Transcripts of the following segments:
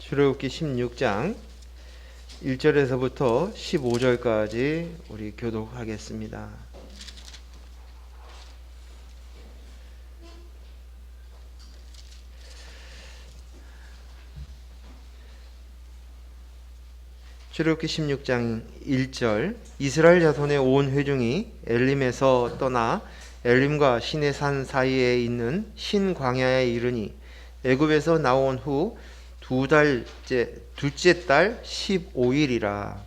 출애굽기 16장 1절에서부터 15절까지 우리 교독하겠습니다. 출애굽기 16장 1절 이스라엘 자손의 온 회중이 엘림에서 떠나 엘림과 시내산 사이에 있는 신 광야에 이르니 애굽에서 나온 후 둘째 달 15일이라.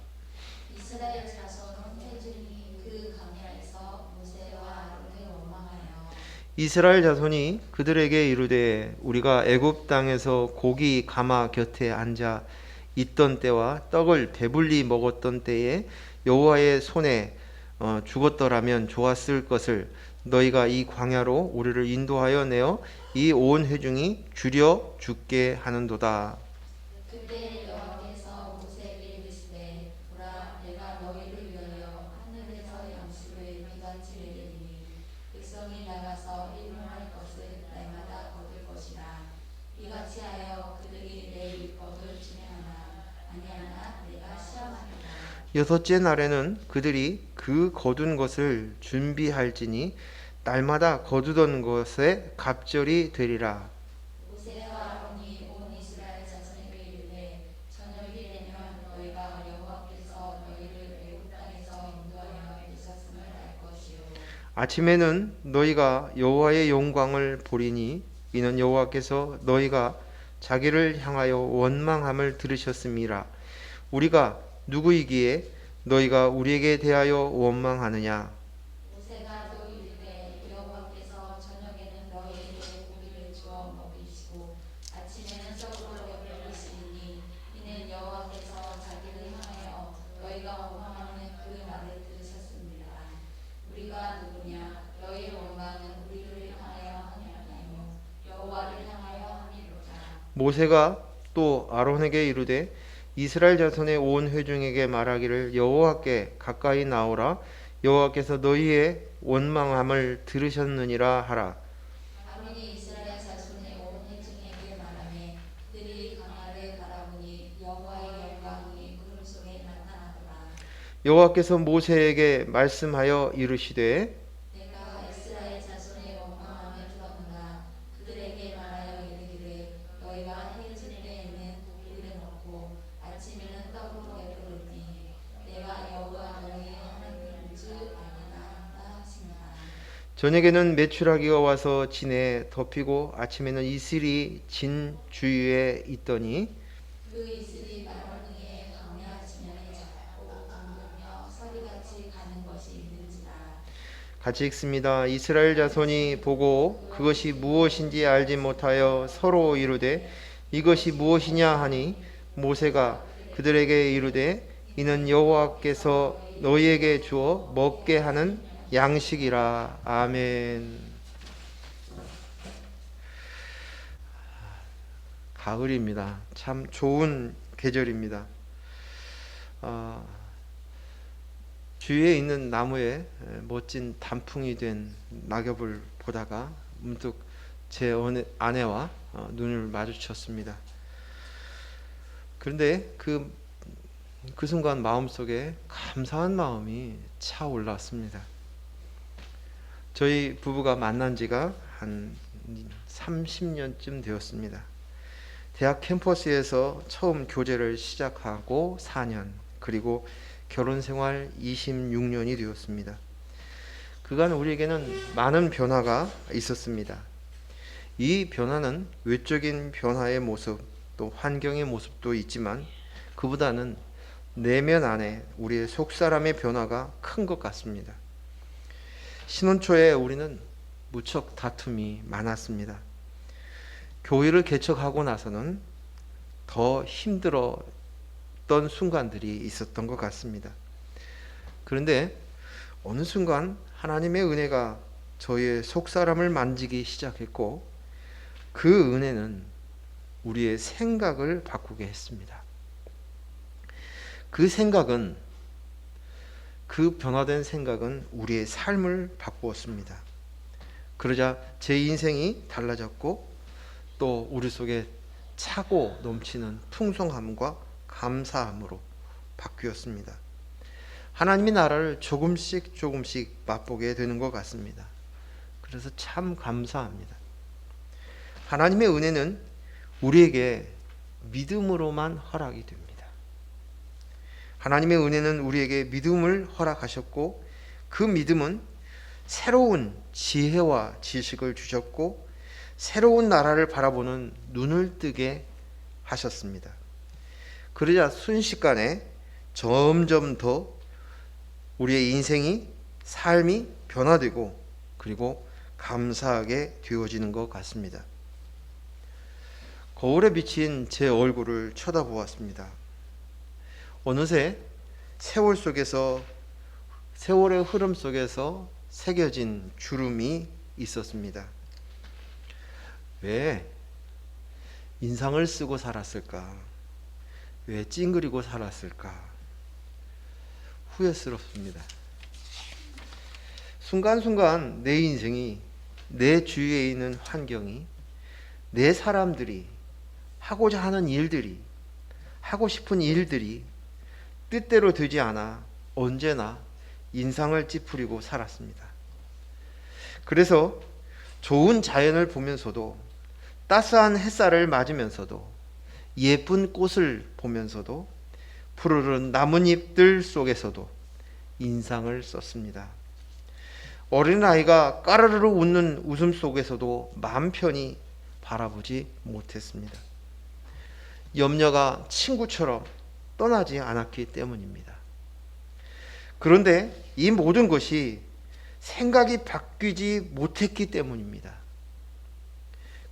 이스라엘 자손 회중이 그 광야에서 모세와 아론을 원망하여 이스라엘 자손이 그들에게 이르되 우리가 애굽 땅에서 고기 가마 곁에 앉아 있던 때와 떡을 배불리 먹었던 때에 여호와의 손에 죽었더라면 좋았을 것을 너희가 이 광야로 우리를 인도하여 내어 이 온 회중이 줄여 죽게 하는도다. 그때 여호와께서 모세에게 이르시되 보라 내가 너희를 위하여 하늘에서 양식을 비같이 내리니 백성이 나가서 일용할 것을 날마다 거둘 것이라. 이같이 하여 그들이 내 율법을 준행하나 아니하나 내가 시험하리라. 여섯째 날에는 그들이 그 거둔 것을 준비할지니 날마다 거두던 것에 갑절이 되리라. 모세와 아론이 온 이스라엘 자손에게 이르되 저녁이 되면 너희가 여호와께서 너희를 애굽 땅에서 인도하여 내셨음을 알 것이요 아침에는 너희가 여호와의 영광을 보리니 이는 여호와께서 너희가 자기를 향하여 원망함을 들으셨음이라. 우리가 누구이기에 너희가 우리에게 대하여 원망하느냐. 모세가 또 이르되 여호와께서 저녁에는 너희에게 고기를 주어 먹이시고 아침에는 떡으로 배부르시니 이는 여호와께서 자기를 향하여 너희가 원망하는 그 말을 들으셨습니다. 우리가 누구냐 너희의 원망은 우리를 향하여 하느냐며 여호와를 향하여 함이로다. 모세가 또 아론에게 이르되 이스라엘 자손의 온 회중에게 말하기를 여호와께 가까이 나오라. 여호와께서 너희의 원망함을 들으셨느니라 하라. 아론이 이스라엘 자손의 온 회중에게 말하매 그들이 광야를 바라보니 여호와의 영광이 구름 속에 나타나더라. 여호와께서 모세에게 말씀하여 이르시되 내가 이스라엘 자손의 원망함을 들었노라. 그들에게 말하여 이르기를 너희가 해질 때에는 고기를 먹고 아침에는 떡으로 배부르니 내가 여호와 너희의 하나님인 줄 알리라 한다 하시니라. 저녁에는 메추라기가 와서 진에 덮이고 아침에는 이슬이 진 주위에 있더니 그 이슬이 마른 위에 광야 지면에 작고 둥글며 서리같이 가는 것이 있는지라. 같이 읽습니다. 이스라엘 자손이 보고 그것이 무엇인지 알지 못하여 서로 이르되 이것이 무엇이냐 하니 모세가 그들에게 이르되 이는 여호와께서 너희에게 주어 먹게 하는 양식이라. 아멘. 가을입니다. 참 좋은 계절입니다. 주위에 있는 나무에 멋진 단풍이 된 낙엽을 보다가 문득 제 아내와 눈을 마주쳤습니다. 그런데 그 순간 마음속에 감사한 마음이 차올랐습니다. 저희 부부가 만난 지가 한 30년쯤 되었습니다. 대학 캠퍼스에서 처음 교제를 시작하고 4년, 그리고 결혼 생활 26년이 되었습니다. 그간 우리에게는 많은 변화가 있었습니다. 이 변화는 외적인 변화의 모습, 또 환경의 모습도 있지만 그보다는 내면 안에 우리의 속사람의 변화가 큰 것 같습니다. 신혼 초에 우리는 무척 다툼이 많았습니다. 교회를 개척하고 나서는 더 힘들었던 순간들이 있었던 것 같습니다. 그런데 어느 순간 하나님의 은혜가 저희의 속사람을 만지기 시작했고 그 은혜는 우리의 생각을 바꾸게 했습니다. 그 변화된 생각은 우리의 삶을 바꾸었습니다. 그러자 제 인생이 달라졌고 또 우리 속에 차고 넘치는 풍성함과 감사함으로 바뀌었습니다. 하나님의 나라를 조금씩 맛보게 되는 것 같습니다. 그래서 참 감사합니다. 하나님의 은혜는 우리에게 믿음으로만 허락이 됩니다. 하나님의 은혜는 우리에게 믿음을 허락하셨고, 그 믿음은 새로운 지혜와 지식을 주셨고, 새로운 나라를 바라보는 눈을 뜨게 하셨습니다. 그러자 순식간에 점점 더 우리의 인생이, 삶이 변화되고, 그리고 감사하게 되어지는 것 같습니다. 거울에 비친 제 얼굴을 쳐다보았습니다. 어느새 세월의 흐름 속에서 새겨진 주름이 있었습니다. 왜 인상을 쓰고 살았을까? 왜 찡그리고 살았을까? 후회스럽습니다. 순간순간 내 인생이, 내 주위에 있는 환경이, 내 사람들이, 하고자 하는 일들이, 하고 싶은 일들이 뜻대로 되지 않아 언제나 인상을 찌푸리고 살았습니다. 그래서 좋은 자연을 보면서도, 따스한 햇살을 맞으면서도, 예쁜 꽃을 보면서도, 푸르른 나뭇잎들 속에서도 인상을 썼습니다. 어린아이가 까르르 웃는 웃음 속에서도 마음 편히 바라보지 못했습니다. 염려가 친구처럼 떠나지 않았기 때문입니다. 그런데 이 모든 것이 생각이 바뀌지 못했기 때문입니다.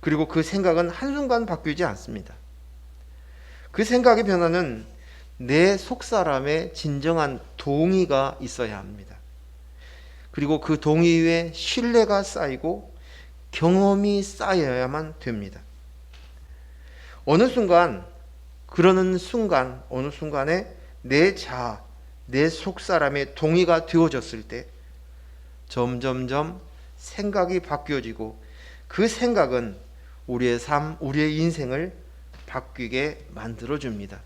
그리고 그 생각은 한순간 바뀌지 않습니다. 그 생각의 변화는 내 속사람의 진정한 동의가 있어야 합니다. 그리고 그 동의 위에 신뢰가 쌓이고 경험이 쌓여야만 됩니다. 어느 순간에 내 자아, 내 속사람의 동의가 되어졌을 때 점점점 생각이 바뀌어지고, 그 생각은 우리의 삶, 우리의 인생을 바뀌게 만들어줍니다.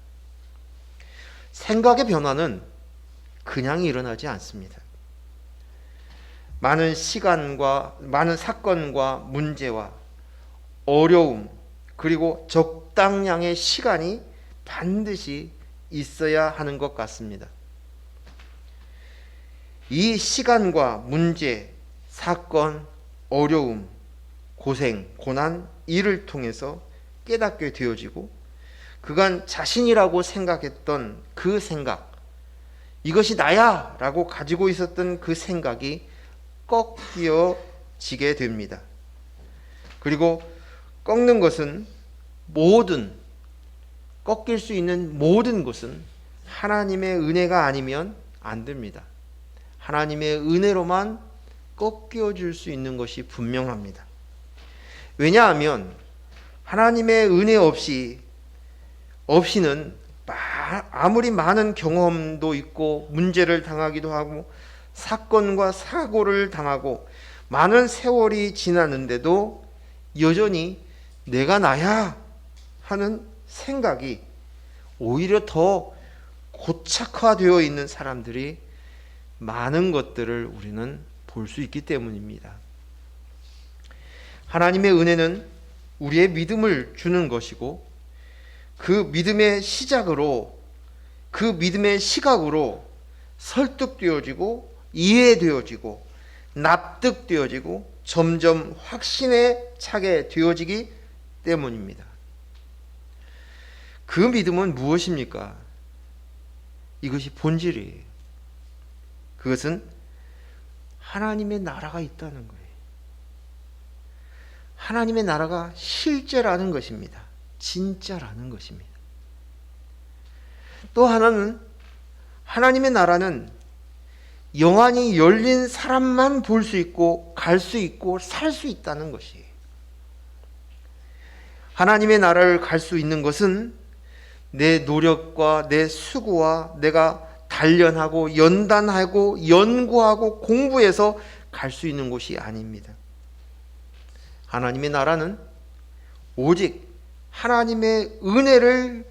생각의 변화는 그냥 일어나지 않습니다. 많은 사건과 문제와 어려움, 그리고 적당량의 시간이 반드시 있어야 하는 것 같습니다. 이 시간과 문제, 사건, 어려움, 고생, 고난, 이를 통해서 깨닫게 되어지고, 그간 자신이라고 생각했던 그 생각, 이것이 나야 라고 가지고 있었던 그 생각이 꺾여지게 됩니다. 그리고 꺾는 것은 꺾일 수 있는 모든 것은 하나님의 은혜가 아니면 안 됩니다. 하나님의 은혜로만 꺾여줄 수 있는 것이 분명합니다. 왜냐하면 하나님의 은혜 없이는 아무리 많은 경험도 있고, 문제를 당하기도 하고, 사건과 사고를 당하고, 많은 세월이 지났는데도 여전히 내가 나야 하는 생각이 오히려 더 고착화되어 있는 사람들이 많은 것들을 우리는 볼 수 있기 때문입니다. 하나님의 은혜는 우리의 믿음을 주는 것이고, 그 믿음의 시작으로, 그 믿음의 시각으로 설득되어지고, 이해되어지고, 납득되어지고, 점점 확신에 차게 되어지기 때문입니다. 그 믿음은 무엇입니까? 이것이 본질이에요. 그것은 하나님의 나라가 있다는 거예요. 하나님의 나라가 실제라는 것입니다. 진짜라는 것입니다. 또 하나는, 하나님의 나라는 영안이 열린 사람만 볼 수 있고, 갈 수 있고, 살 수 있다는 것이에요. 하나님의 나라를 갈 수 있는 것은 내 노력과 내 수고와 내가 단련하고 연단하고 연구하고 공부해서 갈 수 있는 곳이 아닙니다. 하나님의 나라는 오직 하나님의 은혜를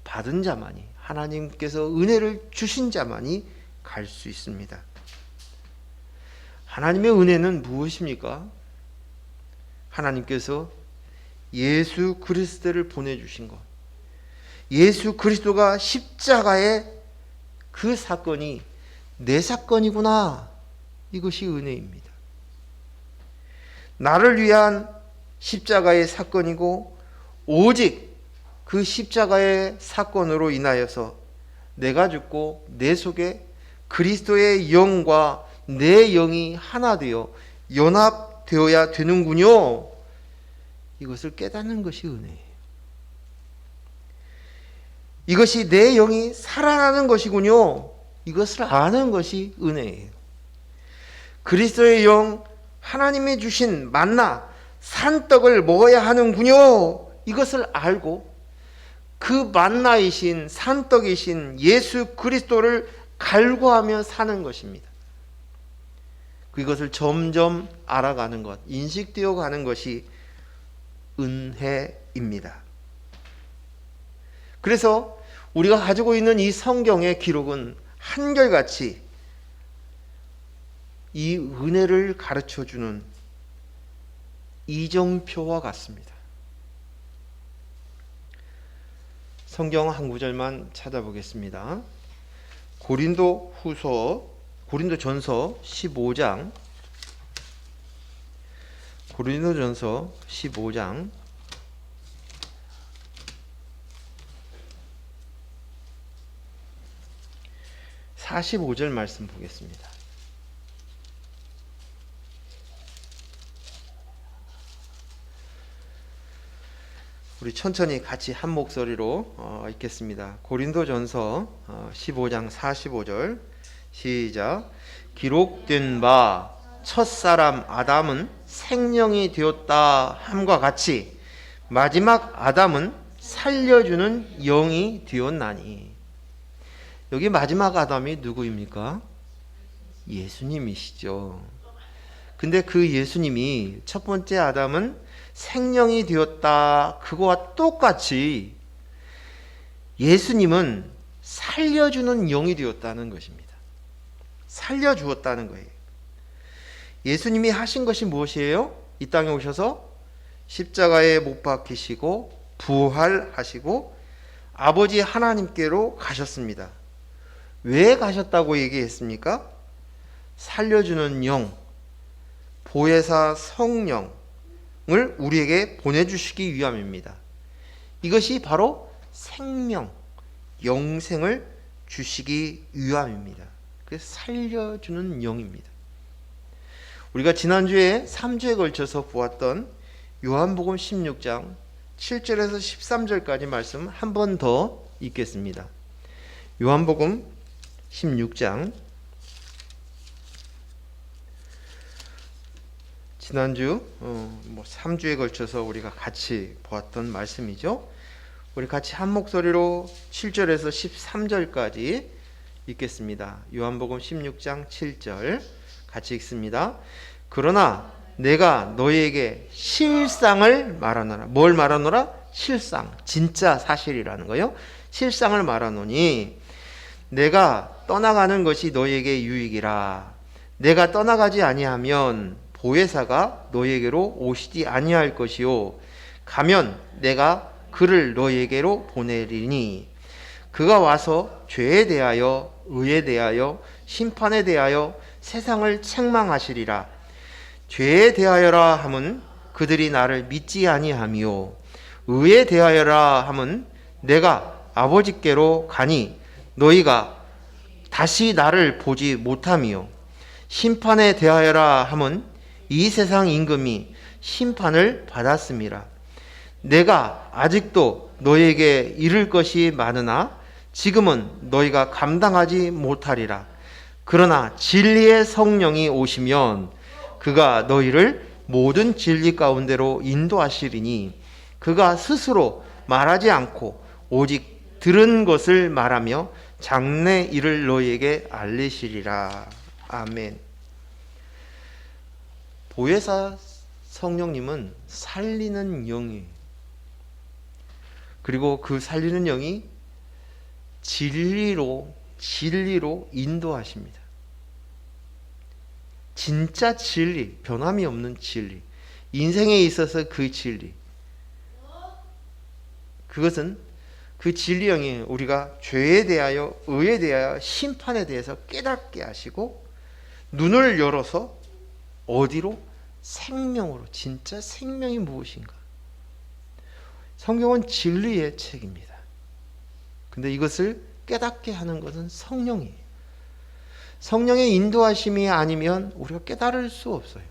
받은 자만이, 하나님께서 은혜를 주신 자만이 갈 수 있습니다. 하나님의 은혜는 무엇입니까? 하나님께서 예수 그리스도를 보내주신 것, 예수 그리스도가 십자가의 그 사건이 내 사건이구나, 이것이 은혜입니다. 나를 위한 십자가의 사건이고, 오직 그 십자가의 사건으로 인하여서 내가 죽고 내 속에 그리스도의 영과 내 영이 하나 되어 연합되어야 되는군요. 이것을 깨닫는 것이 은혜예요. 이것이 내 영이 살아나는 것이군요. 이것을 아는 것이 은혜예요. 그리스도의 영, 하나님이 주신 만나, 산떡을 먹어야 하는군요. 이것을 알고 그 만나이신, 산떡이신 예수 그리스도를 갈구하며 사는 것입니다. 그것을 점점 알아가는 것, 인식되어 가는 것이 은혜입니다. 그래서 우리가 가지고 있는 이 성경의 기록은 한결같이 이 은혜를 가르쳐주는 이정표와 같습니다. 성경 한 구절만 찾아보겠습니다. 고린도전서 15장, 고린도전서 15장 45절 말씀 보겠습니다. 우리 천천히 같이 한 목소리로 읽겠습니다. 고린도전서 15장 45절 시작. 기록된 바 첫사람 아담은 생명이 되었다 함과 같이 마지막 아담은 살려주는 영이 되었나니. 여기 마지막 아담이 누구입니까? 예수님이시죠. 근데 그 예수님이 첫 번째 아담은 생명이 되었다, 그거와 똑같이 예수님은 살려주는 영이 되었다는 것입니다. 살려주었다는 거예요. 예수님이 하신 것이 무엇이에요? 이 땅에 오셔서 십자가에 못 박히시고 부활하시고 아버지 하나님께로 가셨습니다. 왜 가셨다고 얘기했습니까? 살려주는 영, 보혜사 성령을 우리에게 보내주시기 위함입니다. 이것이 바로 생명, 영생을 주시기 위함입니다. 그래서 살려주는 영입니다. 우리가 지난주에 3주에 걸쳐서 보았던 요한복음 16장 7절에서 13절까지 말씀 한 번 더 읽겠습니다. 요한복음 16장, 지난주 3주에 걸쳐서 우리가 같이 보았던 말씀이죠. 우리 같이 한 목소리로 7절에서 13절까지 읽겠습니다. 요한복음 16장 7절 같이 읽습니다. 그러나 내가 너희에게 실상을 말하노라. 뭘 말하노라? 실상, 진짜 사실이라는 거요. 실상을 말하노니 내가 떠나가는 것이 너희에게 유익이라. 내가 떠나가지 아니하면 보혜사가 너희에게로 오시지 아니할 것이요 가면 내가 그를 너희에게로 보내리니 그가 와서 죄에 대하여 의에 대하여 심판에 대하여 세상을 책망하시리라. 죄에 대하여라 함은 그들이 나를 믿지 아니하며 의에 대하여라 함은 내가 아버지께로 가니 너희가 다시 나를 보지 못하며 심판에 대하여라 함은 이 세상 임금이 심판을 받았음이라. 내가 아직도 너희에게 이를 것이 많으나 지금은 너희가 감당하지 못하리라. 그러나 진리의 성령이 오시면 그가 너희를 모든 진리 가운데로 인도하시리니 그가 스스로 말하지 않고 오직 들은 것을 말하며 장래 일을 너희에게 알리시리라. 아멘. 보혜사 성령님은 살리는 영이에요. 그리고 그 살리는 영이 진리로 인도하십니다. 진짜 진리, 변함이 없는 진리, 인생에 있어서 그 진리, 그것은 그 진리형이 우리가 죄에 대하여, 의에 대하여, 심판에 대해서 깨닫게 하시고 눈을 열어서 어디로? 생명으로. 진짜 생명이 무엇인가? 성경은 진리의 책입니다. 근데 이것을 깨닫게 하는 것은 성령이에요. 성령의 인도하심이 아니면 우리가 깨달을 수 없어요.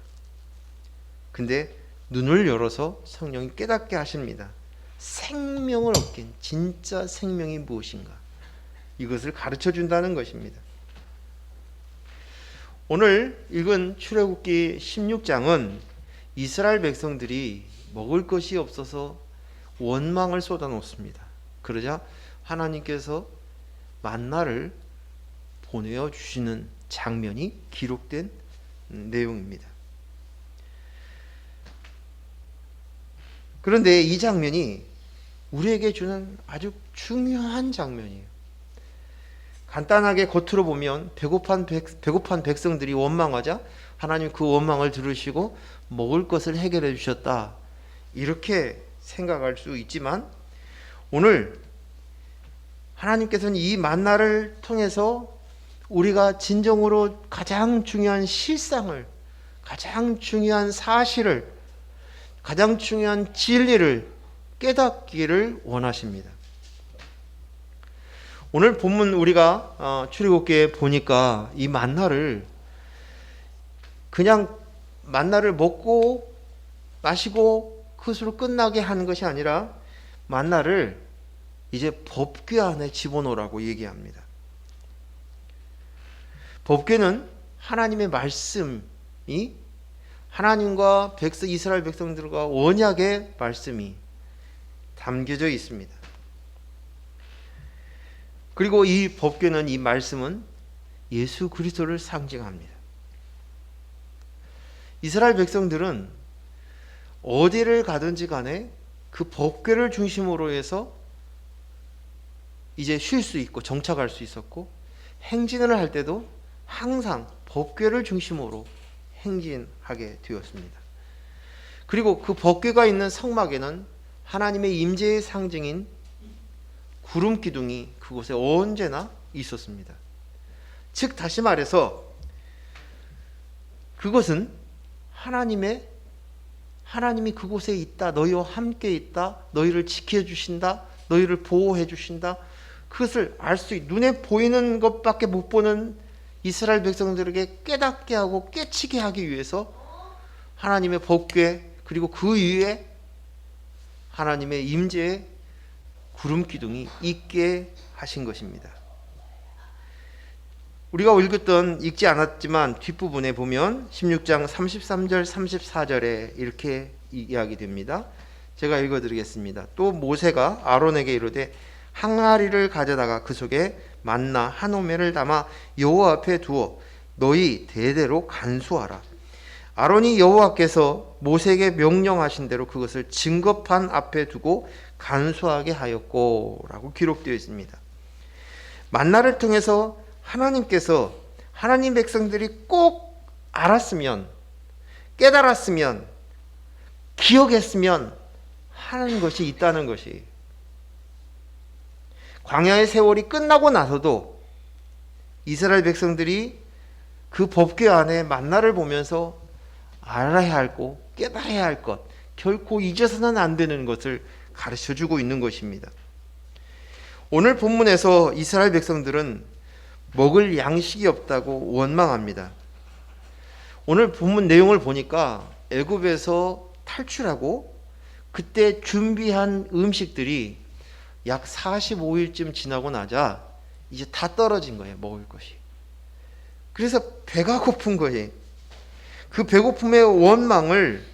근데 눈을 열어서 성령이 깨닫게 하십니다. 생명을 얻긴 진짜 생명이 무엇인가? 이것을 가르쳐 준다는 것입니다. 오늘 읽은 출애굽기 16장은 이스라엘 백성들이 먹을 것이 없어서 원망을 쏟아놓습니다. 그러자 하나님께서 만나를 보내어 주시는 장면이 기록된 내용입니다. 그런데 이 장면이 우리에게 주는 아주 중요한 장면이에요. 간단하게 겉으로 보면 배고픈 백성들이 원망하자 하나님 그 원망을 들으시고 먹을 것을 해결해 주셨다, 이렇게 생각할 수 있지만 오늘 하나님께서는 이 만나를 통해서 우리가 진정으로 가장 중요한 실상을, 가장 중요한 사실을, 가장 중요한 진리를 깨닫기를 원하십니다. 오늘 본문 우리가 출애굽기에 보니까 이 만나를 그냥 만나를 먹고 마시고 그것으로 끝나게 하는 것이 아니라 만나를 이제 법궤 안에 집어넣으라고 얘기합니다. 법궤는 하나님의 말씀이, 하나님과 이스라엘 백성들과 언약의 말씀이 담겨져 있습니다. 그리고 이 법궤는, 이 말씀은 예수 그리스도를 상징합니다. 이스라엘 백성들은 어디를 가든지 간에 그 법궤를 중심으로 해서 이제 쉴 수 있고 정착할 수 있었고, 행진을 할 때도 항상 법궤를 중심으로 행진하게 되었습니다. 그리고 그 법궤가 있는 성막에는 하나님의 임재의 상징인 구름 기둥이 그곳에 언제나 있었습니다. 즉 다시 말해서 그것은 하나님이 그곳에 있다, 너희와 함께 있다, 너희를 지켜주신다, 너희를 보호해 주신다, 그것을 알 수 눈에 보이는 것밖에 못 보는 이스라엘 백성들에게 깨닫게 하고 깨치게 하기 위해서 하나님의 법궤, 그리고 그 위에 하나님의 임재의 구름 기둥이 있게 하신 것입니다. 우리가 읽지 않았지만 뒷부분에 보면 16장 33절 34절에 이렇게 이야기됩니다. 제가 읽어드리겠습니다. 또 모세가 아론에게 이르되 항아리를 가져다가 그 속에 만나 한 오멜을 담아 여호와 앞에 두어 너희 대대로 간수하라. 아론이 여호와께서 모세에게 명령하신 대로 그것을 증거판 앞에 두고 간수하게 하였고 라고 기록되어 있습니다. 만나를 통해서 하나님께서 하나님 백성들이 꼭 알았으면, 깨달았으면, 기억했으면 하는 것이 있다는 것이, 광야의 세월이 끝나고 나서도 이스라엘 백성들이 그 법궤 안에 만나를 보면서 알아야 할 것, 깨달아야 할 것, 결코 잊어서는 안 되는 것을 가르쳐주고 있는 것입니다. 오늘 본문에서 이스라엘 백성들은 먹을 양식이 없다고 원망합니다. 오늘 본문 내용을 보니까 애굽에서 탈출하고 그때 준비한 음식들이 약 45일쯤 지나고 나자 이제 다 떨어진 거예요, 먹을 것이. 그래서 배가 고픈 거예요. 그 배고픔의 원망을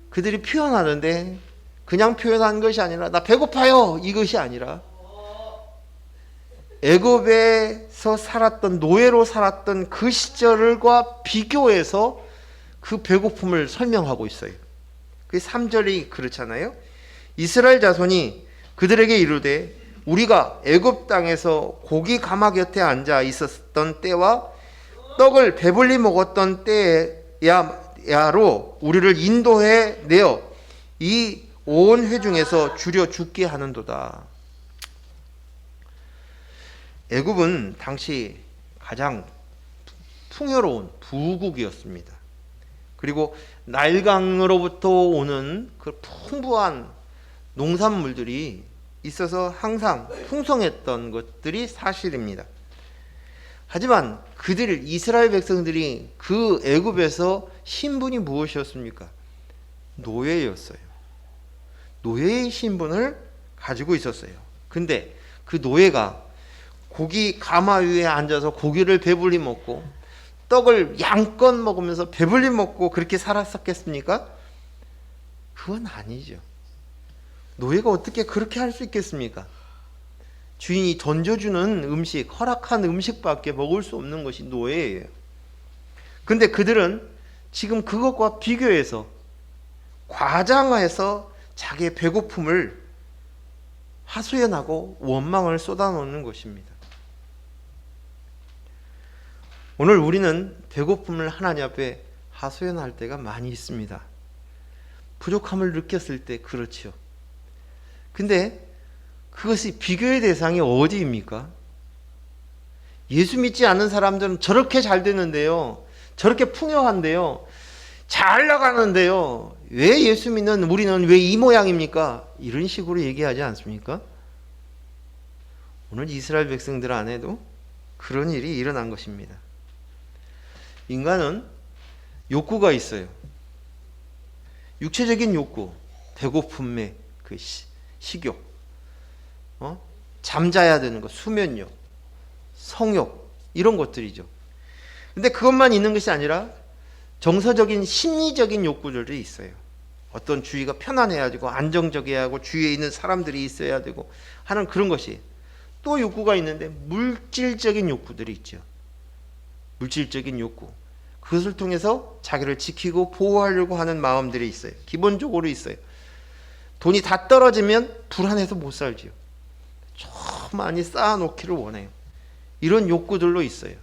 그들이 표현하는데 그냥 표현한 것이 아니라 나 배고파요 이것이 아니라 애굽에서 살았던, 노예로 살았던 그 시절과 비교해서 그 배고픔을 설명하고 있어요. 그 3절이 그렇잖아요. 이스라엘 자손이 그들에게 이르되 우리가 애굽 땅에서 고기 가마 곁에 앉아 있었던 때와 떡을 배불리 먹었던 때야로 우리를 인도해 내어 이 온 회중에서 줄여 죽게 하는도다. 애굽은 당시 가장 풍요로운 부국이었습니다. 그리고 나일강으로부터 오는 그 풍부한 농산물들이 있어서 항상 풍성했던 것들이 사실입니다. 하지만 이스라엘 백성들이 그 애굽에서 신분이 무엇이었습니까? 노예였어요. 노예의 신분을 가지고 있었어요. 근데 그 노예가 고기 가마 위에 앉아서 고기를 배불리 먹고 떡을 양껏 먹으면서 배불리 먹고 그렇게 살았었겠습니까? 그건 아니죠. 노예가 어떻게 그렇게 할 수 있겠습니까? 주인이 던져주는 음식, 허락한 음식밖에 먹을 수 없는 것이 노예예요. 근데 그들은 지금 그것과 비교해서 과장해서 자기의 배고픔을 하소연하고 원망을 쏟아놓는 것입니다. 오늘 우리는 배고픔을 하나님 앞에 하소연할 때가 많이 있습니다. 부족함을 느꼈을 때 그렇죠. 근데 그것이 비교의 대상이 어디입니까? 예수 믿지 않는 사람들은 저렇게 잘 되는데요, 저렇게 풍요한데요, 잘 나가는데요, 왜 예수 믿는 우리는 왜 이 모양입니까? 이런 식으로 얘기하지 않습니까? 오늘 이스라엘 백성들 안에도 그런 일이 일어난 것입니다. 인간은 욕구가 있어요. 육체적인 욕구, 배고픔의 그 식욕, 잠자야 되는 것, 수면욕, 성욕, 이런 것들이죠. 근데 그것만 있는 것이 아니라 정서적인 심리적인 욕구들이 있어요. 어떤 주위가 편안해야 되고 안정적이어야 하고 주위에 있는 사람들이 있어야 되고 하는 그런 것이, 또 욕구가 있는데 물질적인 욕구들이 있죠. 물질적인 욕구, 그것을 통해서 자기를 지키고 보호하려고 하는 마음들이 있어요. 기본적으로 있어요. 돈이 다 떨어지면 불안해서 못 살지요. 저 많이 쌓아놓기를 원해요. 이런 욕구들로 있어요.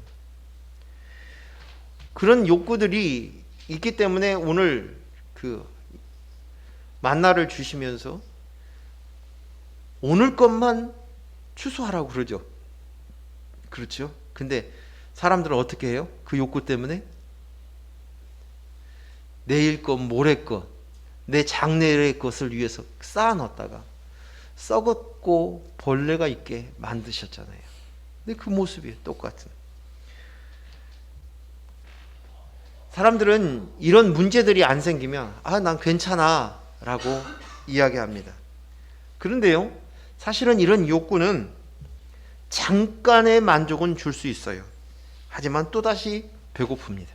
그런 욕구들이 있기 때문에 오늘 그 만나를 주시면서 오늘 것만 추수하라고 그러죠. 그렇죠? 근데 사람들은 어떻게 해요? 그 욕구 때문에 내일 것, 모레 것, 내 장래의 것을 위해서 쌓아놨다가 썩었고 벌레가 있게 만드셨잖아요. 근데 그 모습이 똑같은. 사람들은 이런 문제들이 안 생기면 난 괜찮아 라고 이야기합니다. 그런데요, 사실은 이런 욕구는 잠깐의 만족은 줄 수 있어요. 하지만 또다시 배고픕니다.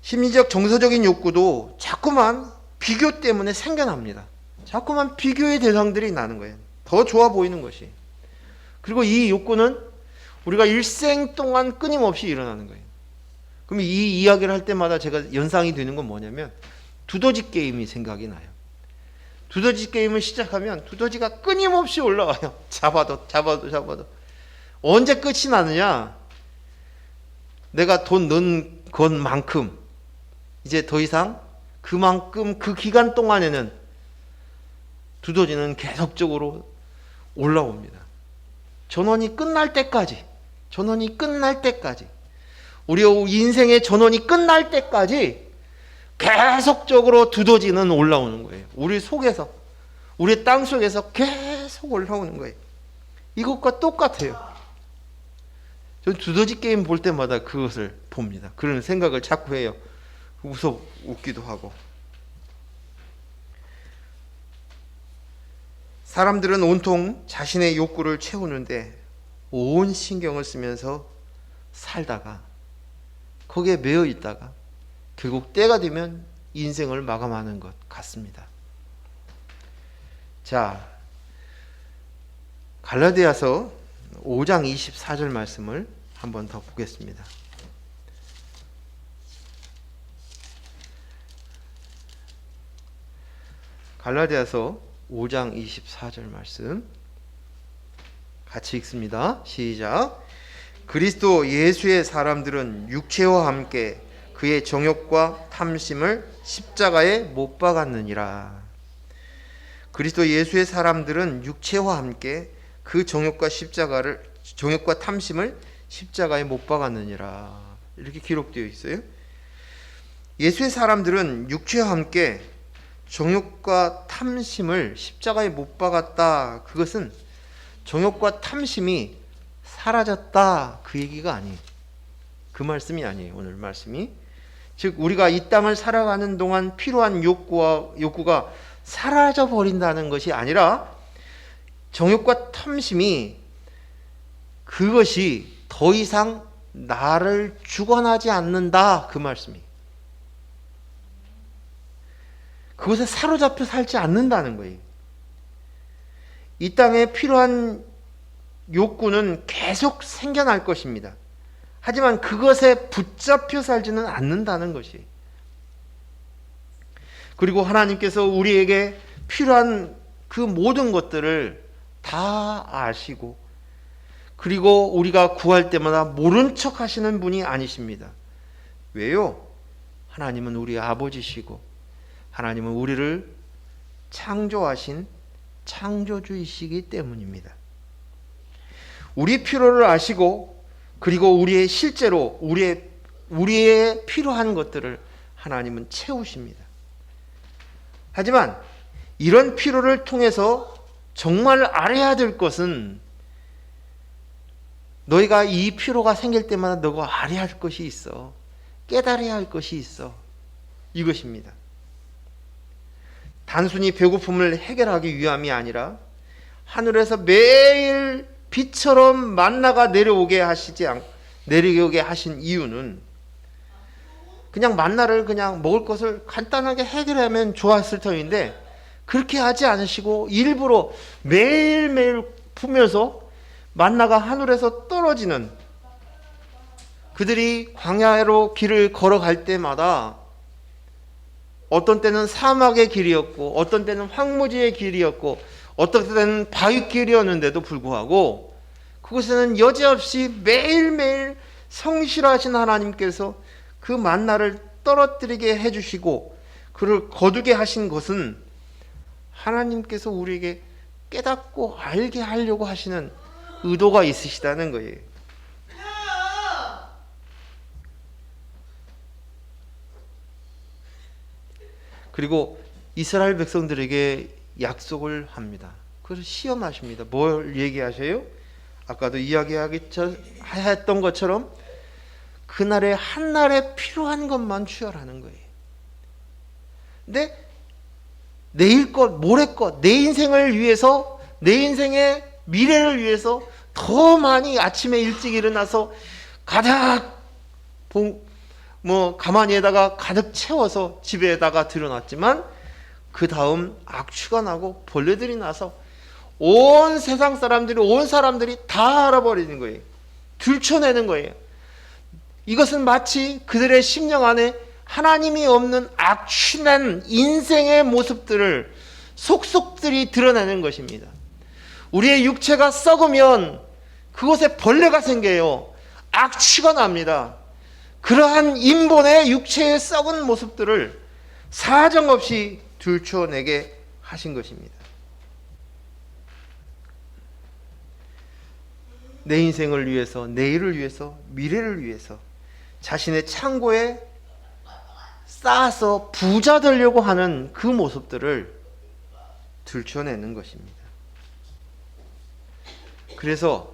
심리적 정서적인 욕구도 자꾸만 비교 때문에 생겨납니다. 자꾸만 비교의 대상들이 나는 거예요. 더 좋아 보이는 것이. 그리고 이 욕구는 우리가 일생 동안 끊임없이 일어나는 거예요. 그럼 이 이야기를 할 때마다 제가 연상이 되는 건 뭐냐면 두더지 게임이 생각이 나요. 두더지 게임을 시작하면 두더지가 끊임없이 올라와요. 잡아도 언제 끝이 나느냐? 내가 돈 넣은 것만큼 이제 더 이상 그만큼 그 기간 동안에는 두더지는 계속적으로 올라옵니다. 전원이 끝날 때까지, 우리 인생의 전원이 끝날 때까지 계속적으로 두더지는 올라오는 거예요. 우리 속에서, 우리 땅 속에서 계속 올라오는 거예요. 이것과 똑같아요. 전 두더지 게임 볼 때마다 그것을 봅니다. 그런 생각을 자꾸 해요. 웃기도 하고. 사람들은 온통 자신의 욕구를 채우는데 온 신경을 쓰면서 살다가 거기에 매여 있다가 결국 때가 되면 인생을 마감하는 것 같습니다. 자, 갈라디아서 5장 24절 말씀을 한번 더 보겠습니다. 갈라디아서 5장 24절 말씀 같이 읽습니다. 시작. 그리스도 예수의 사람들은 육체와 함께 그의 정욕과 탐심을 십자가에 못 박았느니라. 그리스도 예수의 사람들은 육체와 함께 그 정욕과 탐심을 십자가에 못 박았느니라. 이렇게 기록되어 있어요. 예수의 사람들은 육체와 함께 정욕과 탐심을 십자가에 못 박았다. 그것은 정욕과 탐심이 사라졌다. 그 얘기가 아니에요. 그 말씀이 아니에요. 오늘 말씀이. 즉 우리가 이 땅을 살아가는 동안 필요한 욕구가 사라져 버린다는 것이 아니라 정욕과 탐심이 그것이 더 이상 나를 주관하지 않는다. 그 말씀이. 그것에 사로잡혀 살지 않는다는 거예요. 이 땅에 필요한 욕구는 계속 생겨날 것입니다. 하지만 그것에 붙잡혀 살지는 않는다는 것이에요. 그리고 하나님께서 우리에게 필요한 그 모든 것들을 다 아시고 그리고 우리가 구할 때마다 모른 척 하시는 분이 아니십니다. 왜요? 하나님은 우리 아버지시고 하나님은 우리를 창조하신 창조주이시기 때문입니다. 우리 필요를 아시고 그리고 우리의 실제로 우리의 필요한 것들을 하나님은 채우십니다. 하지만 이런 필요를 통해서 정말 알아야 될 것은 너희가 이 필요가 생길 때마다 너가 알아야 할 것이 있어. 깨달아야 할 것이 있어. 이것입니다. 단순히 배고픔을 해결하기 위함이 아니라 하늘에서 매일 비처럼 만나가 내려오게 하신 이유는 그냥 만나를 그냥 먹을 것을 간단하게 해결하면 좋았을 터인데 그렇게 하지 않으시고 일부러 매일매일 품면서 만나가 하늘에서 떨어지는 그들이 광야로 길을 걸어갈 때마다 어떤 때는 사막의 길이었고 어떤 때는 황무지의 길이었고 어떤 때는 바위길이었는데도 불구하고 그곳에는 여지없이 매일매일 성실하신 하나님께서 그 만나를 떨어뜨리게 해주시고 그를 거두게 하신 것은 하나님께서 우리에게 깨닫고 알게 하려고 하시는 의도가 있으시다는 거예요. 그리고 이스라엘 백성들에게 약속을 합니다. 그래서 시험하십니다. 뭘 얘기하세요? 아까도 이야기했던 것처럼 그날에 한날에 필요한 것만 취하라는 거예요. 근데 내일 것, 모레 것, 내 인생을 위해서, 내 인생의 미래를 위해서 더 많이 아침에 일찍 일어나서 가득 가마니에다가 가득 채워서 집에다가 들여놨지만 그 다음 악취가 나고 벌레들이 나서 온 세상 사람들이 온 사람들이 다 알아버리는 거예요. 들춰내는 거예요. 이것은 마치 그들의 심령 안에 하나님이 없는 악취난 인생의 모습들을 속속들이 드러내는 것입니다. 우리의 육체가 썩으면 그곳에 벌레가 생겨요. 악취가 납니다. 그러한 인본의 육체의 썩은 모습들을 사정없이 들춰내게 하신 것입니다. 내 인생을 위해서, 내일을 위해서, 미래를 위해서 자신의 창고에 쌓아서 부자 되려고 하는 그 모습들을 들춰내는 것입니다. 그래서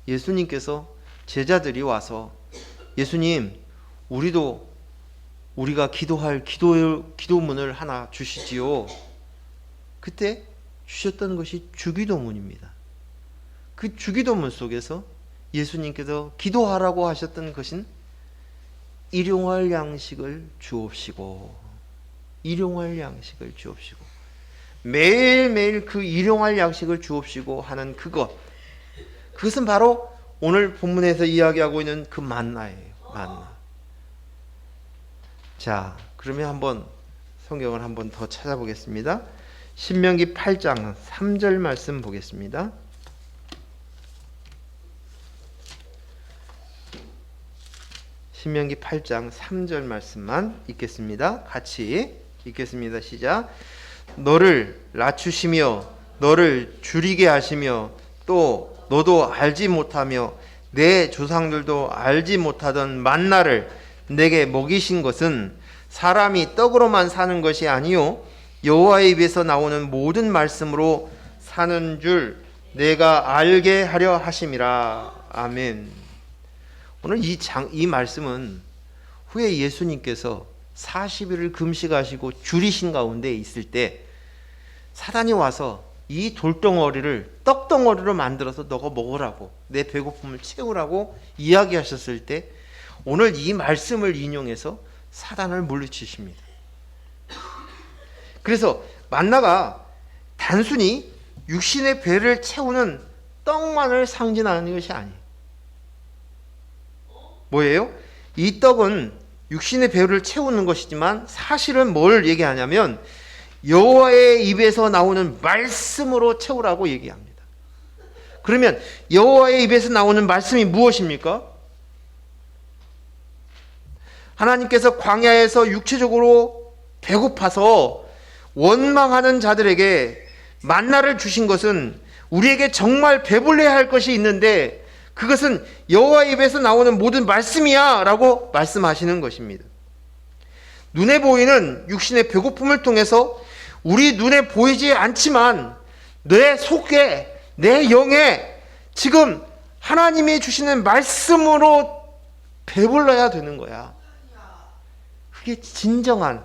예수님께서 제자들이 와서 예수님, 우리가 기도할 기도문을 하나 주시지요. 그때 주셨던 것이 주기도문입니다. 그 주기도문 속에서 예수님께서 기도하라고 하셨던 것은 일용할 양식을 주옵시고 일용할 양식을 주옵시고 매일매일 그 일용할 양식을 주옵시고 하는 그것은 바로 오늘 본문에서 이야기하고 있는 그 만나예요. 만나. 자, 그러면 한번 성경을 한번 더 찾아보겠습니다. 신명기 8장 3절 말씀 보겠습니다. 신명기 8장 3절 말씀만 읽겠습니다. 같이 읽겠습니다. 시작. 너를 낮추시며 너를 줄이게 하시며 또 너도 알지 못하며 내 조상들도 알지 못하던 만나를 내게 먹이신 것은 사람이 떡으로만 사는 것이 아니요 여호와의 입에서 나오는 모든 말씀으로 사는 줄 내가 알게 하려 하심이라. 아멘. 오늘 이 말씀은 후에 예수님께서 40일을 금식하시고 줄이신 가운데 있을 때 사단이 와서 이 돌덩어리를 떡덩어리로 만들어서 너가 먹으라고, 내 배고픔을 채우라고 이야기하셨을 때 오늘 이 말씀을 인용해서 사단을 물리치십니다. 그래서 만나가 단순히 육신의 배를 채우는 떡만을 상징하는 것이 아니에요. 뭐예요? 이 떡은 육신의 배를 채우는 것이지만 사실은 뭘 얘기하냐면 여호와의 입에서 나오는 말씀으로 채우라고 얘기합니다. 그러면 여호와의 입에서 나오는 말씀이 무엇입니까? 하나님께서 광야에서 육체적으로 배고파서 원망하는 자들에게 만나를 주신 것은 우리에게 정말 배불러야 할 것이 있는데 그것은 여호와의 입에서 나오는 모든 말씀이야 라고 말씀하시는 것입니다. 눈에 보이는 육신의 배고픔을 통해서 우리 눈에 보이지 않지만 내 속에, 내 영에 지금 하나님이 주시는 말씀으로 배불러야 되는 거야. 그게 진정한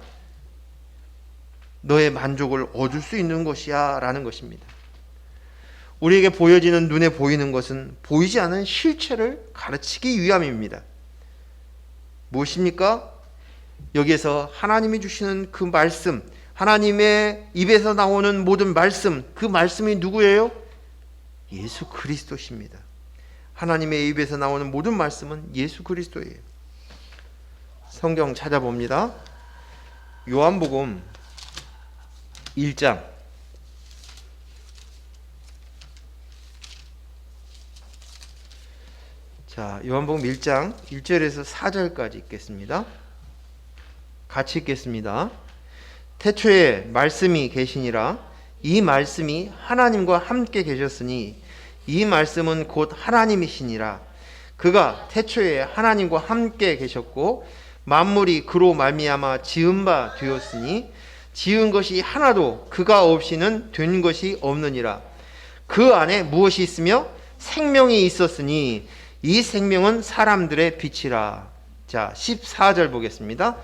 너의 만족을 얻을 수 있는 것이야 라는 것입니다. 우리에게 보여지는 눈에 보이는 것은 보이지 않은 실체를 가르치기 위함입니다. 무엇입니까? 여기에서 하나님이 주시는 그 말씀, 하나님의 입에서 나오는 모든 말씀, 그 말씀이 누구예요? 예수 그리스도십니다. 하나님의 입에서 나오는 모든 말씀은 예수 그리스도예요. 성경 찾아봅니다. 요한복음 1장 자, 요한복음 1장 1절에서 4절까지 읽겠습니다. 같이 읽겠습니다. 태초에 말씀이 계시니라. 이 말씀이 하나님과 함께 계셨으니 이 말씀은 곧 하나님이시니라. 그가 태초에 하나님과 함께 계셨고 만물이 그로 말미암아 지은 바 되었으니 지은 것이 하나도 그가 없이는 된 것이 없느니라. 그 안에 무엇이 있으며 생명이 있었으니 이 생명은 사람들의 빛이라. 자, 14절 보겠습니다.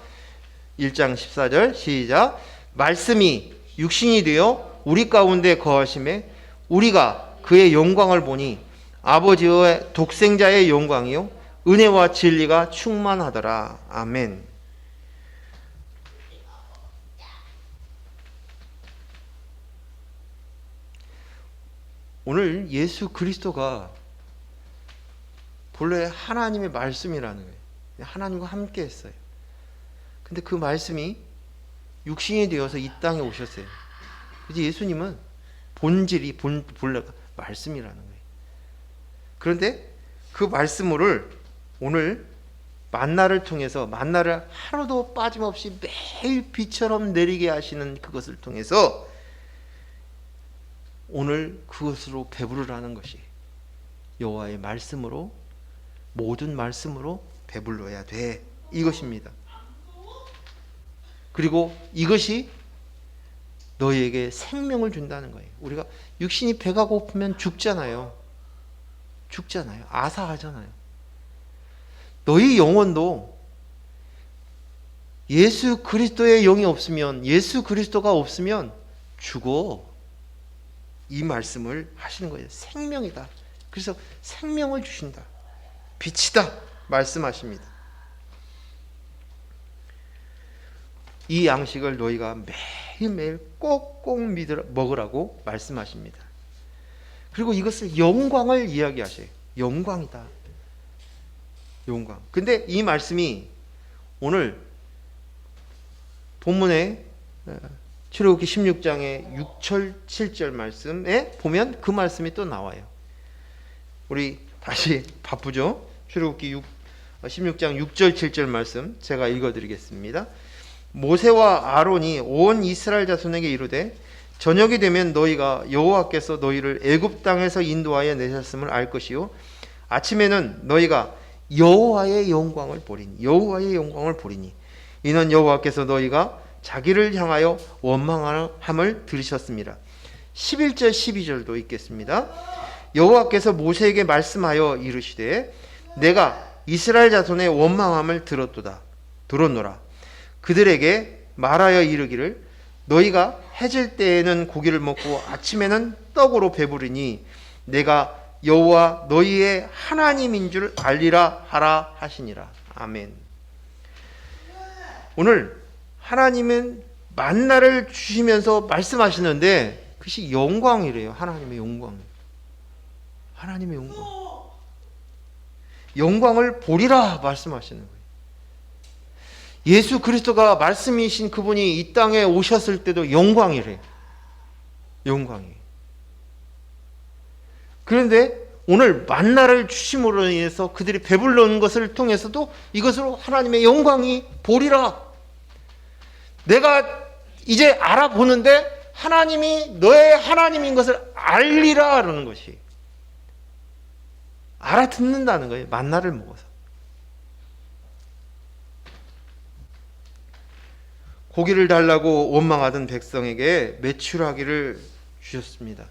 1장 14절 시작. 말씀이 육신이 되어 우리 가운데 거하심에 우리가 그의 영광을 보니 아버지의 독생자의 영광이요 은혜와 진리가 충만하더라. 아멘. 오늘 예수 그리스도가 본래 하나님의 말씀이라는 거예요. 하나님과 함께 했어요. 근데 그 말씀이 육신이 되어서 이 땅에 오셨어요. 그래서 예수님은 본질이 본래가 말씀이라는 거예요. 그런데 그 말씀을 오늘 만나를 통해서 만나를 하루도 빠짐없이 매일 비처럼 내리게 하시는 그것을 통해서 오늘 그것으로 배부르라는 것이 여호와의 말씀으로 모든 말씀으로 배불러야 돼 이것입니다. 그리고 이것이 너희에게 생명을 준다는 거예요. 우리가 육신이 배가 고프면 죽잖아요. 아사하잖아요. 너희 영혼도 예수 그리스도의 영이 없으면, 예수 그리스도가 없으면 죽어. 이 말씀을 하시는 거예요. 생명이다. 그래서 생명을 주신다. 빛이다. 말씀하십니다. 이 양식을 너희가 매일매일 꼭꼭 먹으라고 말씀하십니다. 그리고 이것을 영광을 이야기하셔요. 영광이다. 영광. 근데 이 말씀이 오늘 본문에 출애굽기 16장의 6절 7절 말씀에 보면 그 말씀이 또 나와요. 우리 다시 바쁘죠? 출애굽기 16장 6절 7절 말씀 제가 읽어드리겠습니다. 모세와 아론이 온 이스라엘 자손에게 이르되 저녁이 되면 너희가 여호와께서 너희를 애굽 땅에서 인도하여 내셨음을 알 것이요 아침에는 너희가 여호와의 영광을 보리니 이는 여호와께서 너희가 자기를 향하여 원망함을 들으셨습니다. 11절 12절도 읽겠습니다. 여호와께서 모세에게 말씀하여 이르시되 내가 이스라엘 자손의 원망함을 들었노라. 그들에게 말하여 이르기를 너희가 해질 때에는 고기를 먹고 아침에는 떡으로 배부르니 내가 여호와 너희의 하나님인 줄 알리라 하라 하시니라. 아멘. 오늘 하나님은 만나를 주시면서 말씀하시는데 그것이 영광이래요. 하나님의 영광. 하나님의 영광. 영광을 보리라 말씀하시는 거예요. 예수 그리스도가 말씀이신 그분이 이 땅에 오셨을 때도 영광이래요. 영광이. 그런데 오늘 만나를 주심으로 인해서 그들이 배불러온 것을 통해서도 이것으로 하나님의 영광이 보리라. 내가 이제 알아보는데 하나님이 너의 하나님인 것을 알리라라는 것이 알아듣는다는 거예요. 만나를 먹어서. 고기를 달라고 원망하던 백성에게 메추라기를 주셨습니다.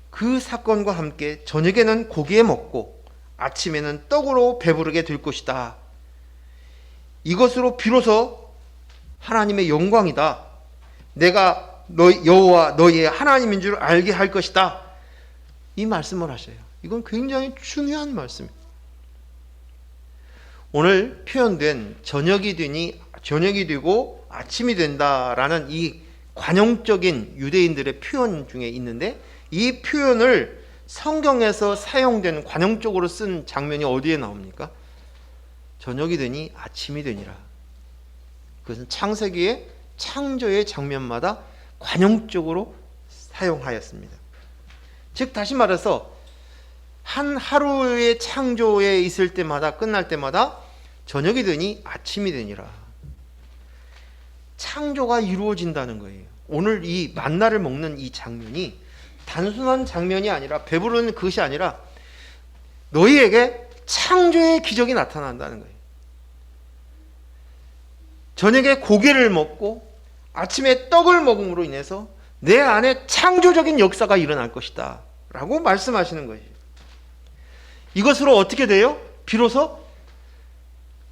그 사건과 함께 저녁에는 고기에 먹고 아침에는 떡으로 배부르게 될 것이다. 이것으로 비로소 하나님의 영광이다. 내가 여호와 너희의 하나님인 줄 알게 할 것이다. 이 말씀을 하셔요. 이건 굉장히 중요한 말씀입니다. 오늘 표현된 저녁이 되고 아침이 된다라는 이 관용적인 유대인들의 표현 중에 있는데 이 표현을 성경에서 사용된 관용적으로 쓴 장면이 어디에 나옵니까? 저녁이 되니 아침이 되니라. 그것은 창세기의 창조의 장면마다 관용적으로 사용하였습니다. 즉 다시 말해서 한 하루의 창조에 있을 때마다 끝날 때마다 저녁이 되니 아침이 되니라. 창조가 이루어진다는 거예요. 오늘 이 만나를 먹는 이 장면이 단순한 장면이 아니라 배부르는 그것이 아니라 너희에게 창조의 기적이 나타난다는 거예요. 저녁에 고기를 먹고 아침에 떡을 먹음으로 인해서 내 안에 창조적인 역사가 일어날 것이다 라고 말씀하시는 거예요. 이것으로 어떻게 돼요? 비로소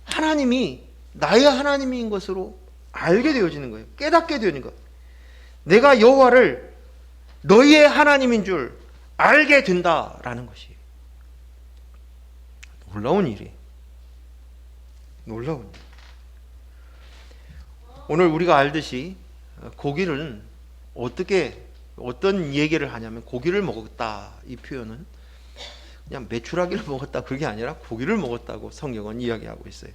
하나님이 나의 하나님인 것으로 알게 되어지는 거예요. 깨닫게 되는 거예요. 내가 여호와를 너희의 하나님인 줄 알게 된다라는 것이 놀라운 일이에요. 놀라운 일. 오늘 우리가 알듯이 고기를 어떤 얘기를 하냐면 고기를 먹었다 이 표현은 그냥 메추라기를 먹었다 그게 아니라 고기를 먹었다고 성경은 이야기하고 있어요.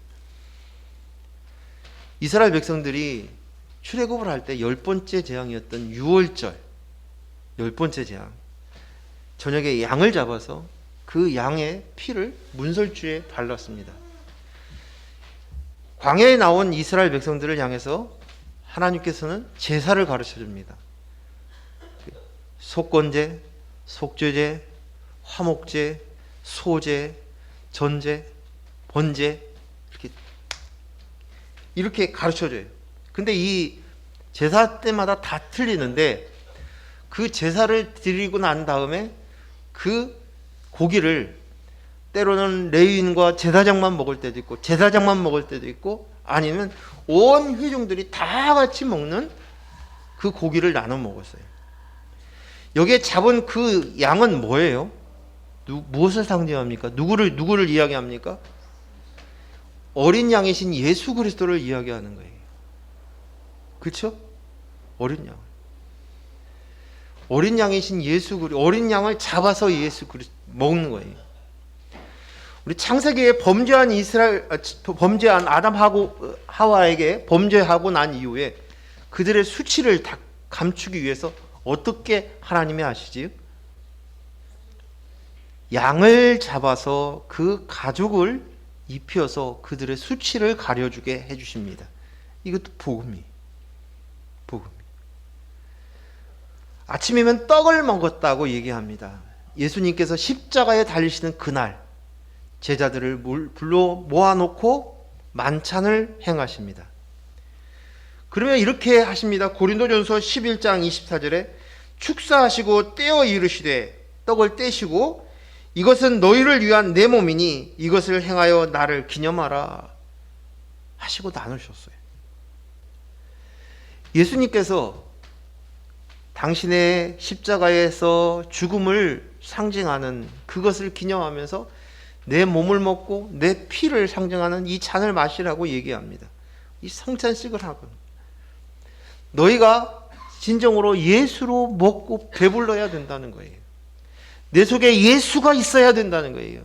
이스라엘 백성들이 출애굽을 할 때 10번째 재앙이었던 유월절 10번째 재앙 저녁에 양을 잡아서 그 양의 피를 문설주에 발랐습니다. 광야에 나온 이스라엘 백성들을 향해서 하나님께서는 제사를 가르쳐 줍니다. 속건제, 속죄제, 화목제, 소제, 전제, 번제 이렇게 가르쳐줘요. 근데 이 제사 때마다 다 틀리는데 그 제사를 드리고 난 다음에 그 고기를 때로는 레위인과 제사장만 먹을 때도 있고 제사장만 먹을 때도 있고 아니면 온 회중들이 다 같이 먹는 그 고기를 나눠 먹었어요. 여기에 잡은 그 양은 뭐예요? 무엇을 상징합니까? 누구를 이야기합니까? 어린 양이신 예수 그리스도를 이야기하는 거예요. 그렇죠? 어린 양. 어린 양이신 어린 양을 잡아서 예수 그리스도 먹는 거예요. 우리 창세기에 범죄한 아담하고 하와에게 범죄하고 난 이후에 그들의 수치를 다 감추기 위해서 어떻게 하나님이 하시지요? 양을 잡아서 그 가죽을 입혀서 그들의 수치를 가려주게 해주십니다. 이것도 복음이. 아침이면 떡을 먹었다고 얘기합니다. 예수님께서 십자가에 달리시는 그날 제자들을 불러 모아놓고 만찬을 행하십니다. 그러면 이렇게 하십니다. 고린도전서 11장 24절에 축사하시고 떼어 이르시되 떡을 떼시고 이것은 너희를 위한 내 몸이니 이것을 행하여 나를 기념하라 하시고 나누셨어요. 예수님께서 당신의 십자가에서 죽음을 상징하는 그것을 기념하면서 내 몸을 먹고 내 피를 상징하는 이 잔을 마시라고 얘기합니다. 이 성찬식을 하고 너희가 진정으로 예수로 먹고 배불러야 된다는 거예요. 내 속에 예수가 있어야 된다는 거예요.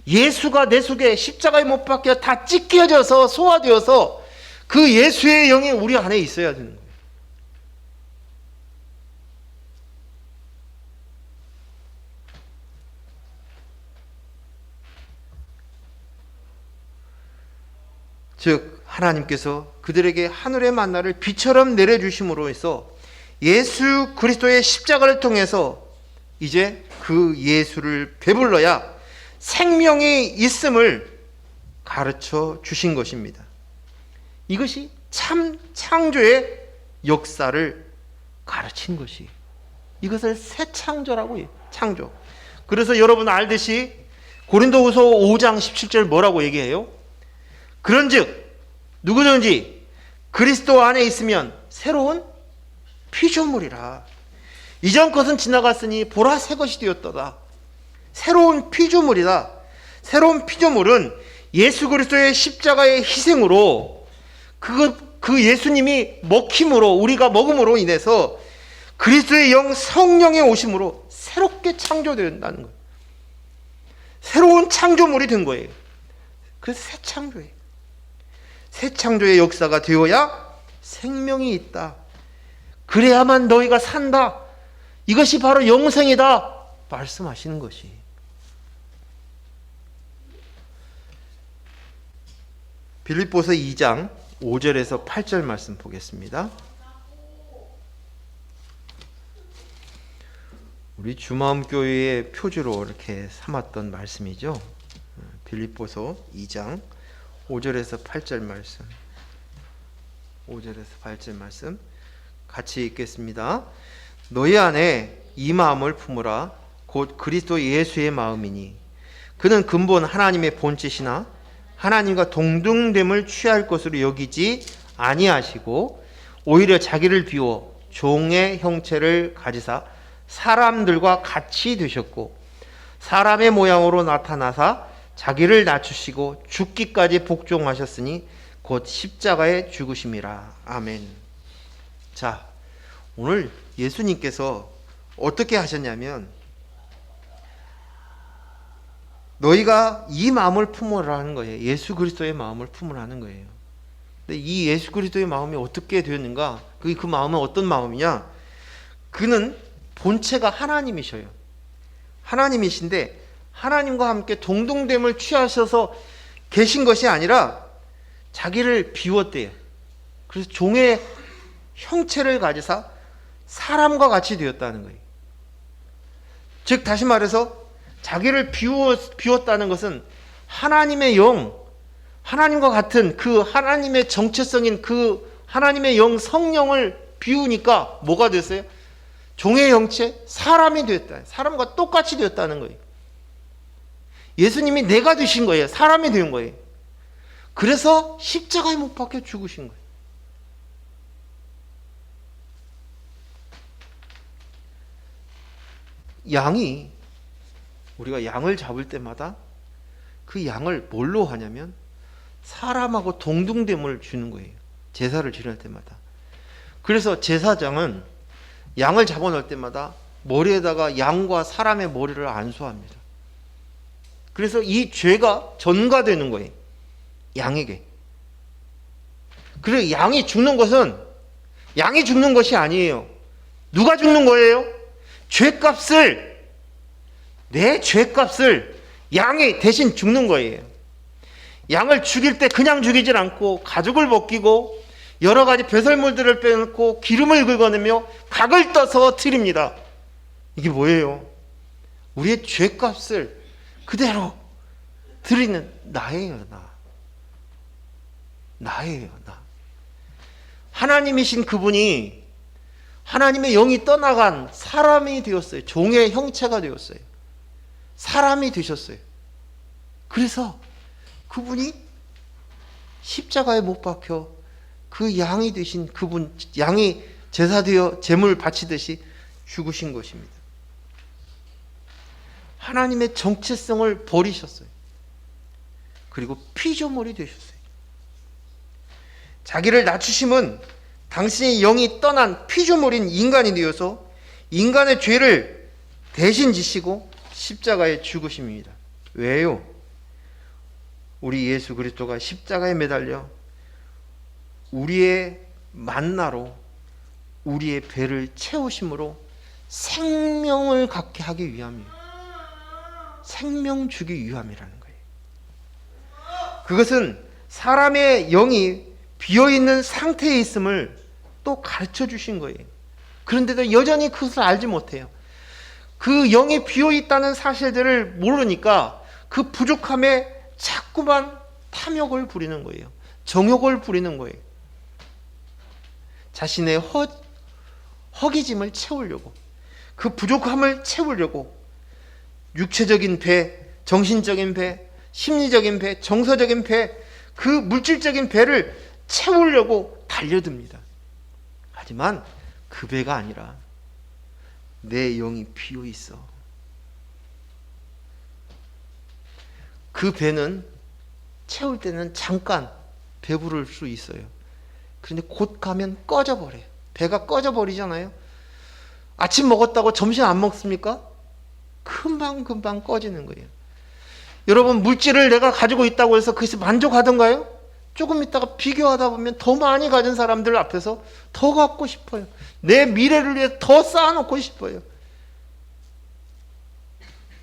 예수가 내 속에 십자가에 못 박혀 다 찢겨져서 소화되어서 그 예수의 영이 우리 안에 있어야 되는 거예요. 즉 하나님께서 그들에게 하늘의 만나를 비처럼 내려주심으로 해서 예수 그리스도의 십자가를 통해서 이제 그 예수를 배불러야 생명이 있음을 가르쳐 주신 것입니다. 이것이 참 창조의 역사를 가르친 것이 이것을 새 창조라고 해요. 창조. 그래서 여러분 알듯이 고린도후서 5장 17절 뭐라고 얘기해요? 그런즉 누구든지 그리스도 안에 있으면 새로운 피조물이라. 이전 것은 지나갔으니 보라 새 것이 되었도다. 새로운 피조물이다. 새로운 피조물은 예수 그리스도의 십자가의 희생으로 그 예수님이 먹힘으로 우리가 먹음으로 인해서 그리스도의 영 성령의 오심으로 새롭게 창조된다는 거예요. 새로운 창조물이 된 거예요. 그래서 새 창조예요. 새 창조의 역사가 되어야 생명이 있다. 그래야만 너희가 산다. 이것이 바로 영생이다. 말씀하시는 것이. 빌립보서 2장 5절에서 8절 말씀 보겠습니다. 우리 주마음교회의 표주로 이렇게 삼았던 말씀이죠. 빌립보서 2장 5절에서 8절 말씀. 5절에서 8절 말씀 같이 읽겠습니다. 너희 안에 이 마음을 품으라. 곧 그리스도 예수의 마음이니 그는 근본 하나님의 본체시나 하나님과 동등됨을 취할 것으로 여기지 아니하시고 오히려 자기를 비워 종의 형체를 가지사 사람들과 같이 되셨고 사람의 모양으로 나타나사 자기를 낮추시고 죽기까지 복종하셨으니 곧 십자가에 죽으심이라. 아멘. 자, 오늘 예수님께서 어떻게 하셨냐면 너희가 이 마음을 품으라는 거예요. 예수 그리스도의 마음을 품으라는 거예요. 근데 이 예수 그리스도의 마음이 어떻게 되었는가? 그 마음은 어떤 마음이냐? 그는 본체가 하나님이셔요. 하나님이신데 하나님과 함께 동등됨을 취하셔서 계신 것이 아니라 자기를 비웠대요. 그래서 종의 형체를 가지사 사람과 같이 되었다는 거예요. 즉 다시 말해서 자기를 비웠다는 것은 하나님의 영, 하나님과 같은 그 하나님의 정체성인 그 하나님의 영 성령을 비우니까 뭐가 됐어요? 종의 형체, 사람이 되었다. 사람과 똑같이 되었다는 거예요. 예수님이 내가 되신 거예요. 사람이 된 거예요. 그래서 십자가에 못 박혀 죽으신 거예요. 양이 우리가 양을 잡을 때마다 그 양을 뭘로 하냐면 사람하고 동등됨을 주는 거예요. 제사를 지낼 때마다. 그래서 제사장은 양을 잡아 넣을 때마다 머리에다가 양과 사람의 머리를 안수합니다. 그래서 이 죄가 전가되는 거예요. 양에게. 그리고 양이 죽는 것이 아니에요. 누가 죽는 거예요? 내 죄값을 양이 대신 죽는 거예요. 양을 죽일 때 그냥 죽이질 않고 가죽을 벗기고 여러 가지 배설물들을 빼놓고 기름을 긁어내며 각을 떠서 드립니다. 이게 뭐예요? 우리의 죄값을 그대로 드리는 나예요. 나예요. 하나님이신 그분이 하나님의 영이 떠나간 사람이 되었어요. 종의 형체가 되었어요. 사람이 되셨어요. 그래서 그분이 십자가에 못 박혀 그 양이 되신 그분, 양이 제사되어 제물 바치듯이 죽으신 것입니다. 하나님의 정체성을 버리셨어요. 그리고 피조물이 되셨어요. 자기를 낮추심은 당신의 영이 떠난 피조물인 인간이 되어서 인간의 죄를 대신 지시고 십자가에 죽으심입니다. 왜요? 우리 예수 그리스도가 십자가에 매달려 우리의 만나로 우리의 배를 채우심으로 생명을 갖게 하기 위함이에요. 생명 주기 위함이라는 거예요. 그것은 사람의 영이 비어있는 상태에 있음을 또 가르쳐 주신 거예요. 그런데도 여전히 그것을 알지 못해요. 그 영이 비어있다는 사실들을 모르니까 그 부족함에 자꾸만 탐욕을 부리는 거예요. 정욕을 부리는 거예요. 자신의 허기짐을 채우려고, 그 부족함을 채우려고 육체적인 배, 정신적인 배, 심리적인 배, 정서적인 배, 그 물질적인 배를 채우려고 달려듭니다. 하지만 그 배가 아니라 내 영이 비어 있어. 그 배는 채울 때는 잠깐 배부를 수 있어요. 그런데 곧 가면 꺼져버려요. 배가 꺼져버리잖아요. 아침 먹었다고 점심 안 먹습니까? 금방 꺼지는 거예요. 여러분, 물질을 내가 가지고 있다고 해서 그것이 만족하던가요? 조금 있다가 비교하다 보면 더 많이 가진 사람들 앞에서 더 갖고 싶어요. 내 미래를 위해 더 쌓아놓고 싶어요.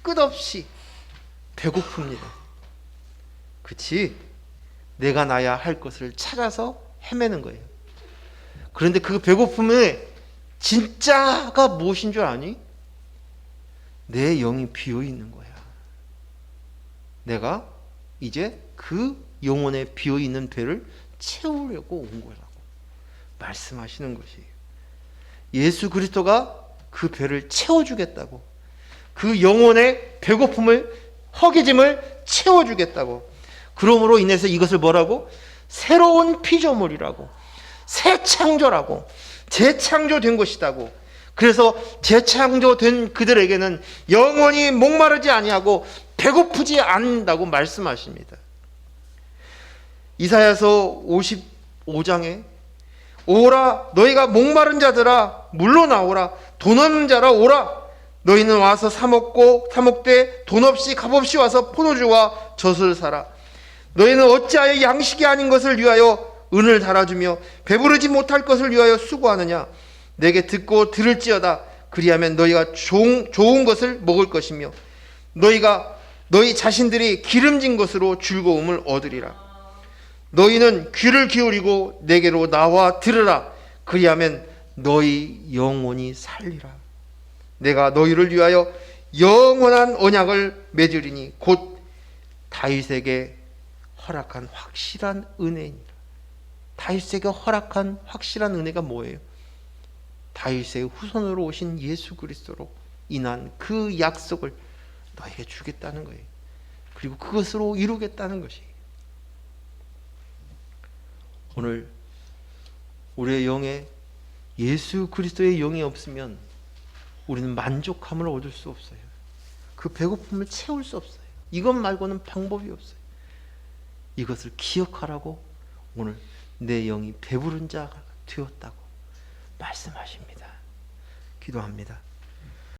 끝없이 배고픕니다. 그치? 내가 나야 할 것을 찾아서 헤매는 거예요. 그런데 그 배고픔의 진짜가 무엇인 줄 아니? 내 영이 비어있는 거야. 내가 이제 그 영혼에 비어있는 배를 채우려고 온 거라고 말씀하시는 것이에요. 예수 그리스도가 그 배를 채워주겠다고, 그 영혼의 배고픔을, 허기짐을 채워주겠다고. 그러므로 인해서 이것을 뭐라고? 새로운 피조물이라고, 새 창조라고, 재창조된 것이다고. 그래서 재창조된 그들에게는 영원히 목마르지 아니하고 배고프지 않는다고 말씀하십니다. 이사야서 55장에 오라 너희가 목마른 자들아 물러나오라, 돈 없는 자라 오라, 너희는 와서 사먹되 돈 없이 값없이 와서 포도주와 젖을 사라. 너희는 어찌하여 양식이 아닌 것을 위하여 은을 달아주며 배부르지 못할 것을 위하여 수고하느냐. 내게 듣고 들을지어다. 그리하면 너희가 좋은 것을 먹을 것이며 너희 자신들이 기름진 것으로 즐거움을 얻으리라. 너희는 귀를 기울이고 내게로 나와 들으라. 그리하면 너희 영혼이 살리라. 내가 너희를 위하여 영원한 언약을 맺으리니 곧 다윗에게 허락한 확실한 은혜니라. 다윗에게 허락한 확실한 은혜가 뭐예요? 다윗의 후손으로 오신 예수 그리스도로 인한 그 약속을 너에게 주겠다는 거예요. 그리고 그것으로 이루겠다는 것이에요. 오늘 우리의 영에 예수 그리스도의 영이 없으면 우리는 만족함을 얻을 수 없어요. 그 배고픔을 채울 수 없어요. 이것 말고는 방법이 없어요. 이것을 기억하라고 오늘 내 영이 배부른 자가 되었다고 말씀하십니다. 기도합니다.